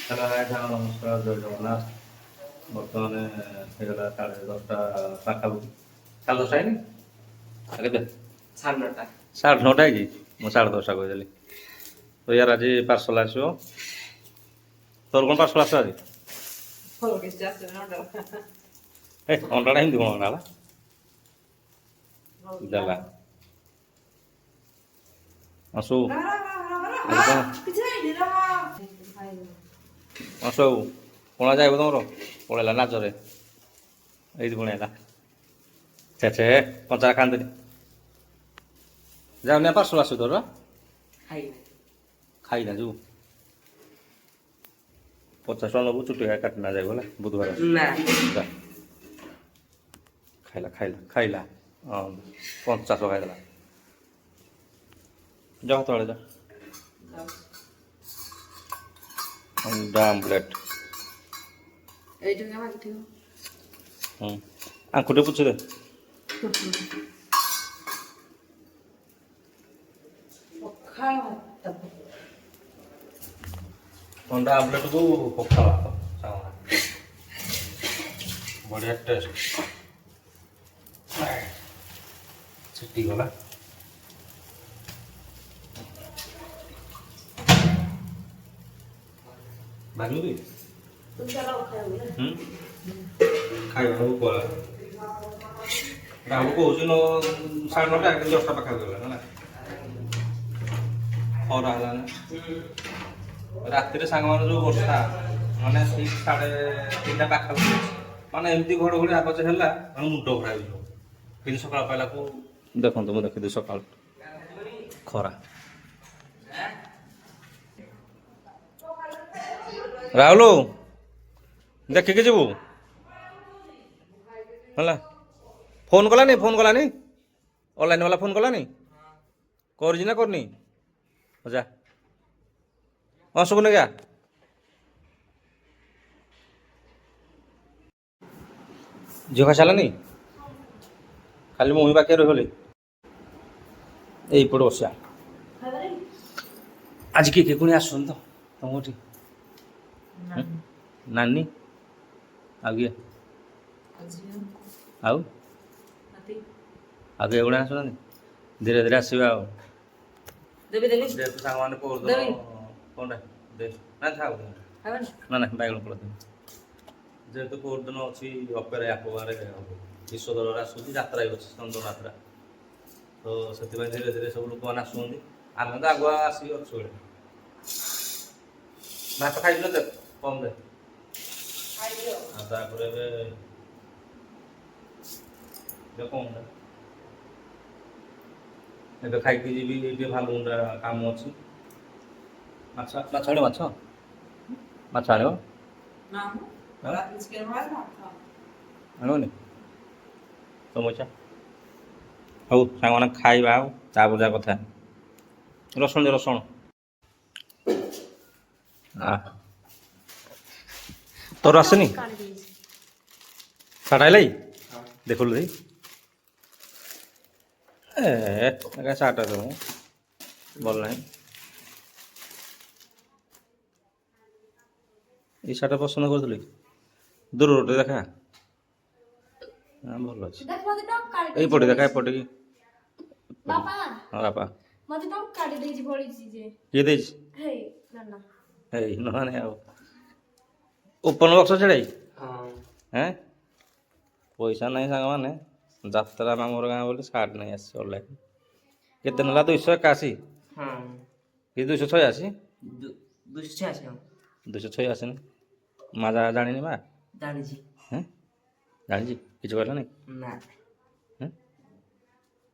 ହେଲା ଏଇଟା ନମସ୍କାର ଜୟ ଜଗନ୍ନାଥ। ବର୍ତ୍ତମାନ ହେଇଗଲା 10:30 ପାଖାପାଖି। 10:30 ହେଇନି କେତେ? 9:30। 9:30 ହେଇଛି। ମୁଁ 10:30 କହିଦେଲି। ତ ୟାର ଆଜି ପାର୍ସଲ ଆସିବ। ତୋର କ'ଣ ପାର୍ସଲ ଆସିବ ଆଜି? ଅଣ୍ଡାଟା ଏମିତି କ'ଣ ଅଣ୍ଡା ହେଲା ଦେଲା ଆସୁ ଆସୁ କ'ଣ ଯାଇବ ତମର? ପଳେଇଲା ନାଚରେ ଏଇଠି ପୁଣି ହେଲା ଛେ କଞ୍ଚା ଖାଆନ୍ତିନି। ଯାଉନି ପାର୍ସଲ ଆସିବ ତୋର ଖାଇନା ଯିବୁ 50 ଟଙ୍କା ନେବୁ ଚୁଟି କାଟିନା ଯାଇ ଗଲା ବୁଧବାର ଖାଇଲା ଖାଇଲା ଖାଇଲା ହଁ 50 ଖାଇଦେଲା। ଯା ତଳେ ଯା ଅଣ୍ଡା ଆମଲେଟ୍ ଆଙ୍କୁଠି ପୁଛିଦେ ଅଣ୍ଡା ଆମଲେଟ୍କୁ ପଖାଳ ଭାତ ବଢ଼ିଆ ଟେଷ୍ଟ ଛିଟି ଗଲା। ବାଜୁନି ଖାଇବାକୁ ପଳା ରାହୁଲ କହୁଛି 9:30 କିନ୍ତୁ 10ଟା ପାଖାପାଖି ଗଲା ହେଲା ଖରା ହେଲାନି। ରାତିରେ ସାଙ୍ଗମାନେ ଯେଉଁ ବର୍ଷା ମାନେ ଠିକ 3:30 ପାଖାପାଖି ମାନେ ଏମିତି ଘଡ଼ଘଡ଼ି ଆବାଜ ହେଲା ମାନେ ମୁଣ୍ଡ ଖରାପ ହେଇଯିବ। କିନ୍ତୁ ସକାଳ ପାଇଲାକୁ ଦେଖନ୍ତୁ ମୁଁ ଦେଖିଦି ସକାଳୁ ଖରା। ରାହୁଲ ଦେଖିକି ଯିବୁ ହେଲା। ଫୋନ୍ କଲାନି ଅନଲାଇନ୍ ବାଲା ଫୋନ୍ କଲାନି କରିଛି ନା କରିନି ଯା ଶୁଭୁନି ଆଜ୍ଞା। ଝିଅ ଖାଇସାରିଲାନି ଖାଲି ମୁଁ ବି ବାକି ରହିଗଲି ଏଇପଟେ ବସିବା। ଆଜି କିଏ ପୁଣି ଆସୁଛନ୍ତି ତ ତମ ଏଠି ନାନୀ ଆଉ କିଏ ଆଉ କିଏ ଗୁଣା ଆସୁନାହାନ୍ତି ଧୀରେ ଧୀରେ ଆସିବା ଆଉ ଯେହେତୁ ସାଙ୍ଗମାନେ କହୁଛନ୍ତି କ'ଣଟା ନା ଥାଉ ନା ବାଇଗଣ ପଳେଇ ଯେହେତୁ ପରଦିନ ଅଛି ଅପେରା ୟାକୁ ଗାଁରେ ହେବ ବିଶ୍ୱଦଳରେ ଆସୁଛି ଯାତ୍ରା ବି ଅଛି ଚନ୍ଦନ ଯାତ୍ରା ତ ସେଥିପାଇଁ ଧୀରେ ଧୀରେ ସବୁ ଲୋକମାନେ ଆସୁଛନ୍ତି। ଆମେ ତ ଆଗୁଆ ଆସିକି ଅଛୁ ଏଠି ଭାତ ଖାଇଥିଲେ ଦେଖ କମ୍ ଦେ ଆଉ ତାପରେ ଏବେ କ'ଣ ଏବେ ଖାଇକି ଯିବି ଟିକେ ଭାଲୁମୁଣ୍ଡା କାମ ଅଛି। ମାଛ ଆଣିବ ମାଛ ଆଣିବ ଆଣିବନି ତମ ଇଚ୍ଛା। ହଉ ସାଙ୍ଗମାନେ ଖାଇବା ଆଉ ତାପରେ ଯା କଥା ରସୁଣ ତୋର ଆସେନି ସାଟା ହେଲାଇ ଦେଖିଲୁ ଦେଇ ସାଟା ଦେବୁ ଭଲ ନାହିଁ। ଏଇ ସାଟା ପସନ୍ଦ କରୁଥିଲି ଦୂରରୁ ଟିକେ ଦେଖା ଭଲ ଅଛି ଏଇପଟେ ଦେଖା ଏପଟେ କି ହଁ ବାପା କିଏ ଦେଇଛି ହେଇ ନହେଲେ ଆଉ ଓପନ ବକ୍ସ ଛଡ଼ାଇ ପଇସା ନାହିଁ ସାଙ୍ଗମାନେ ଯାତ୍ରା ମାମୁଁର ଗାଁ ବୋଲି ସାର୍ଟ ନେଇ ଆସିଛି ଅନଲାଇନ୍ କେତେ ନେଲା 281 କି 286 286 ମା ଜାଣିନି ମା ଜାଣିଛି କିଛି କହିଲାନି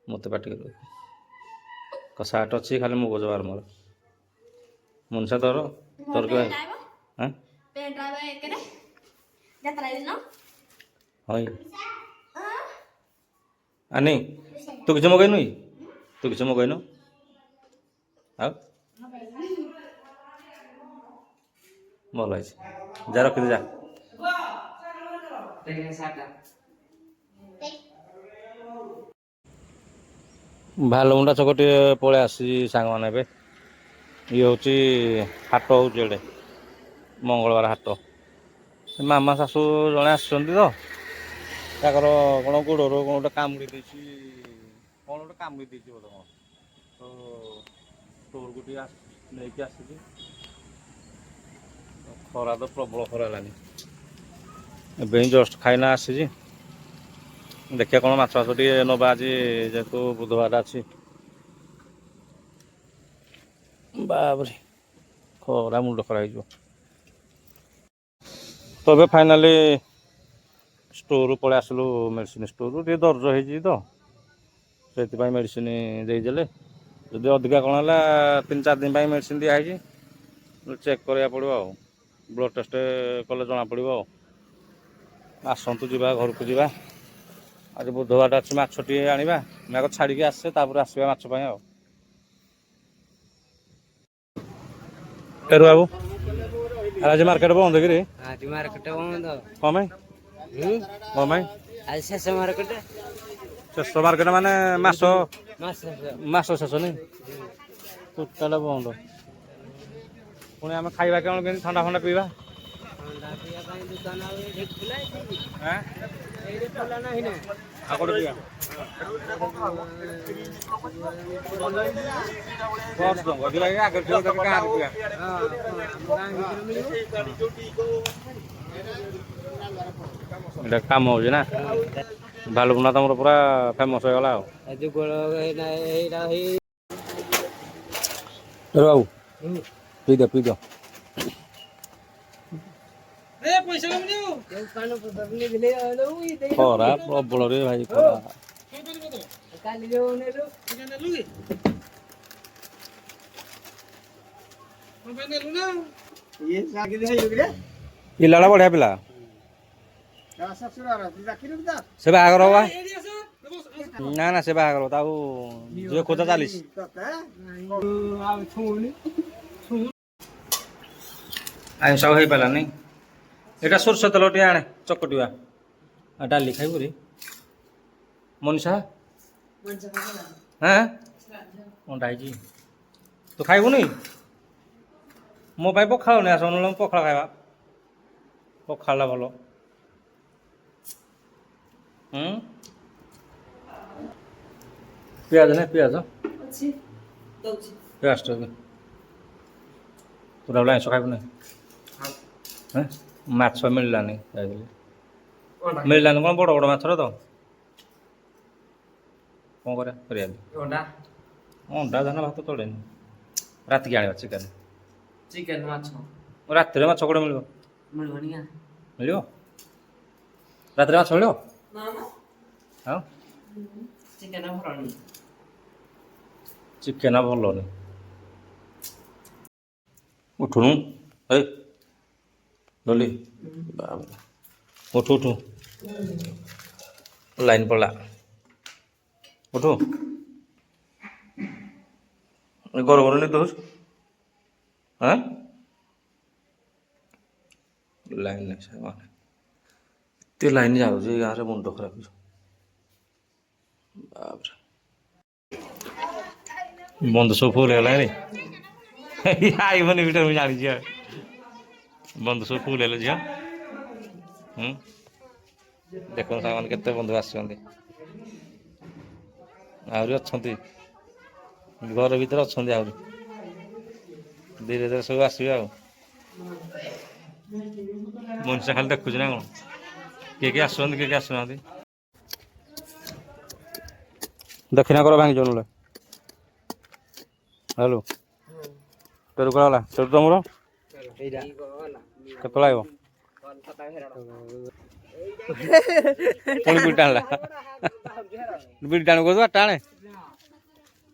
ମୋତେ ପାଟି କରିବ ସାର୍ଟ ଅଛି ଖାଲି ମୁଁ ବୁଝବାର ମୋର ମନସା ତୋର କି ହଁ ଆନି ତୁ କିଛି ମଗେଇନୁ ଆଉ ଭଲ ହେଇଛି ଯା ରଖିଦେ ଯା ଭାଲୁମୁଣ୍ଡା ଛକ ଟିକେ ପଳେଇ ଆସିଛି ସାଙ୍ଗମାନେ ଏବେ ଇଏ ହେଉଛି ହାଟ ହେଉଛି ଏଡ଼େ ମଙ୍ଗଳବାର ହାଟ ମାମା ଶାଶୁ ଜଣେ ଆସିଛନ୍ତି ତ ତାଙ୍କର କ'ଣ ଗୋଡ଼ରୁ କ'ଣ ଗୋଟେ କାମୁଡ଼ି ଦେଇଛି କ'ଣ ଗୋଟେ କାମୁଡ଼ି ଦେଇଛି ବୋଧେ କ'ଣ ତ ଷ୍ଟୋରକୁ ଟିକେ ନେଇକି ଆସିଛି ଖରା ତ ପ୍ରବଳ ଖରା ହେଲାଣି ଏବେ ହିଁ ଜଷ୍ଟ ଖାଇନା ଆସିଛି ଦେଖିବା କ'ଣ ମାଛ ଫାଛ ଟିକେ ନେବା ଆଜି ଯେହେତୁ ବୁଧବାର ଅଛି ବାବରେ ଖରା ମୁଣ୍ଡ ଖରା ହେଇଯିବ ତ ଏବେ ଫାଇନାଲି ଷ୍ଟୋରରୁ ପଳେଇ ଆସିଲୁ ମେଡ଼ିସିନ ଷ୍ଟୋରରୁ ଟିକେ ଦର୍ଜ ହେଇଛି ତ ସେଥିପାଇଁ ମେଡ଼ିସିନ ଦେଇଦେଲେ ଯଦି ଅଧିକା କ'ଣ ହେଲା 3-4 ଦିନ ପାଇଁ ମେଡ଼ିସିନ ଦିଆହେଇଛି ଚେକ୍ କରିବାକୁ ପଡ଼ିବ ଆଉ ବ୍ଲଡ଼ ଟେଷ୍ଟ କଲେ ଜଣାପଡ଼ିବ ଆଉ ଆସନ୍ତୁ ଯିବା ଘରକୁ ଯିବା ଆଜି ବୁଧବାରଟା ଅଛି ମାଛ ଟିକେ ଆଣିବା ମ୍ୟାଗ ଛାଡ଼ିକି ଆସିছে ତାପରେ ଆସିବା ମାଛ ପାଇଁ ଆଉ ବାବୁ ଆଜି ମାର୍କେଟ ବନ୍ଦ କିରେ ଆଜି ମାର୍କେଟ ବନ୍ଦ କ'ଣ ପାଇଁ କ'ଣ ପାଇଁ ଆଜି ଶେଷ ମାର୍କେଟ ଶେଷ ମାର୍କେଟ ମାନେ ମାସ ଶେଷ ନାଇଁ ଟୋଟାଲ ବନ୍ଦ ପୁଣି ଆମେ ଖାଇବା କ'ଣ କେମିତି ଥଣ୍ଡା ଫଣ୍ଡା ପିଇବା ଆଉ କୋଉଠି ପିଇବା ଏଇଟା କାମ ହଉଛି ନା ଭାଲୁକୁଣ୍ଡା ତମର ପୁରା ଫେମସ୍ ହେଇଗଲା ଆଉ ବାବୁ ପିଇ ଦିଅ ଖରା ପ୍ରବଳରେ ଭାଇ ଖରା ପିଲାଟା ବଢିଆ ପିଲା ସେ ବାହାଘର ହବା ନା ନା ସେ ବାହାଘର ତାକୁ ଝିଅ ଖୋଜା ଚାଲିଛି ଆଇଁଷ ଆଉ ହେଇପାରିଲାନି ଏଇଟା ସୋରିଷ ତେଲ ଟିକେ ଆଣେ ଚକଟିବା ଆଉ ଡାଲି ଖାଇବୁ ରେ ମନୀଷା ହଁ ଅଣ୍ଡା ହେଇଛି ତୁ ଖାଇବୁନି ମୋ ପାଇଁ ପଖାଳ ନେଇ ଆସ ନହେଲେ ପଖାଳ ଖାଇବା ପଖାଳଟା ଭଲ ପିଆଜ ନା ପିଆଜ ପିଆଜ ପୁରା ବେଳେ ଆଇଁଷ ଖାଇବୁନି ମାଛ ମିଳିଲାନି ଯାଇଥିଲି ମିଳିଲାନି କ'ଣ ବଡ଼ ବଡ଼ ମାଛର ତ କ'ଣ କରିବା ଅଣ୍ଡା ଧାନ ଭାତ ତଳେନି ରାତିକି ଆଣିବା ଚିକେନ ମାଛ ରାତିରେ ମାଛ କୋଉଠି ମିଳିବ ମିଳିବ ରାତିରେ ମାଛ ମିଳିବ ଆଉ ଚିକେନ ଭଲନି ଉଠୁନୁ ଏଇ ଡଲି ଉଠୁ ଉଠୁ ଲାଇନ୍ ପଡ଼ିଲା ଉଠୁ ଗର ଗର ନିଦ ହଉଛି ହଁ ଲାଇନ୍ ନାହିଁ ସାର୍ ଏତେ ଲାଇନ୍ ଯାଉଛି ଏ ଗାଁରେ ମୁଣ୍ଡ ଖରାପ ହେଇଯିବ ବାପରେ ବନ୍ଧ ସବୁ ଫୁଲ ହେଇଗଲାଣି ଆଇବନି ଭିତରେ ମୁଁ ଜାଣିଛି ଆଉ ବନ୍ଧୁ ସବୁ ଫୁଲ ହେଲେ ଝିଅ ଦେଖନ୍ତୁ ସାଙ୍ଗମାନେ କେତେ ବନ୍ଧୁ ଆସିଛନ୍ତି ଆହୁରି ଅଛନ୍ତି ଘର ଭିତରେ ଅଛନ୍ତି ଆହୁରି ଧୀରେ ଧୀରେ ସବୁ ଆସିବେ ଆଉ ମଣିଷ ଖାଲି ଦେଖୁଛି ନା କ'ଣ କିଏ କିଏ ଆସୁଛନ୍ତି କିଏ କିଏ ଆସୁନାହାନ୍ତି ଦକ୍ଷିଣା କର ଭାଙ୍ଗି ଜଣୁଲେ ହ୍ୟାଲୋ ତେରୁ କଲା ତେରୁ ତମର କେତେବେଳେ ଆଇବ ପୁଣି ବିଡ଼ି ଟାଣିଲା ବିଡ଼ି ଟାଣୁ କହୁଛୁ ଟାଣେ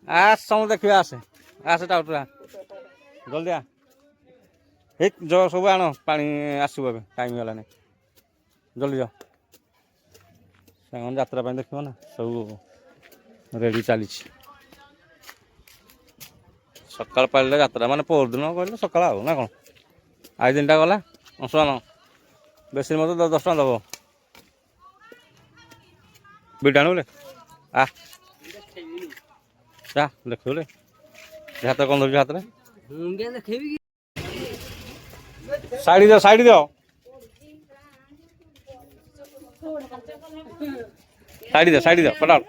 ଆସ ସମସ୍ତେ ଦେଖିବା ଆସେ ଆସେ ଟାଉଟୁରା ଜଲ୍ଦି ଆ ଏଇ ସବୁ ଆଣ ପାଣି ଆସିବ ଏବେ ଟାଇମ୍ ହେଲାନି ଜଲ୍ଦି ଯାଅ ସାଙ୍ଗମାନେ ଯାତ୍ରା ପାଇଁ ଦେଖିବ ନା ସବୁ ରେଡ଼ି ଚାଲିଛି ସକାଳ ପାଳିଲେ ଯାତ୍ରା ମାନେ ପରଦିନ କହିଲେ ସକାଳ ଆଉ ନା କ'ଣ ଆଜି ଦିନଟା ଗଲା ଅଂଶମାନ ବେଶୀ ମତେ 10 ଟଙ୍କା ଦେବ ବିଡ଼ି ଆଣିବୁ ଆ ଯା ଦେଖିବୁ ହାତ କ'ଣ ଧରୁଛୁ ହାତରେ साइड दो साइड दो साइड दो पटाओ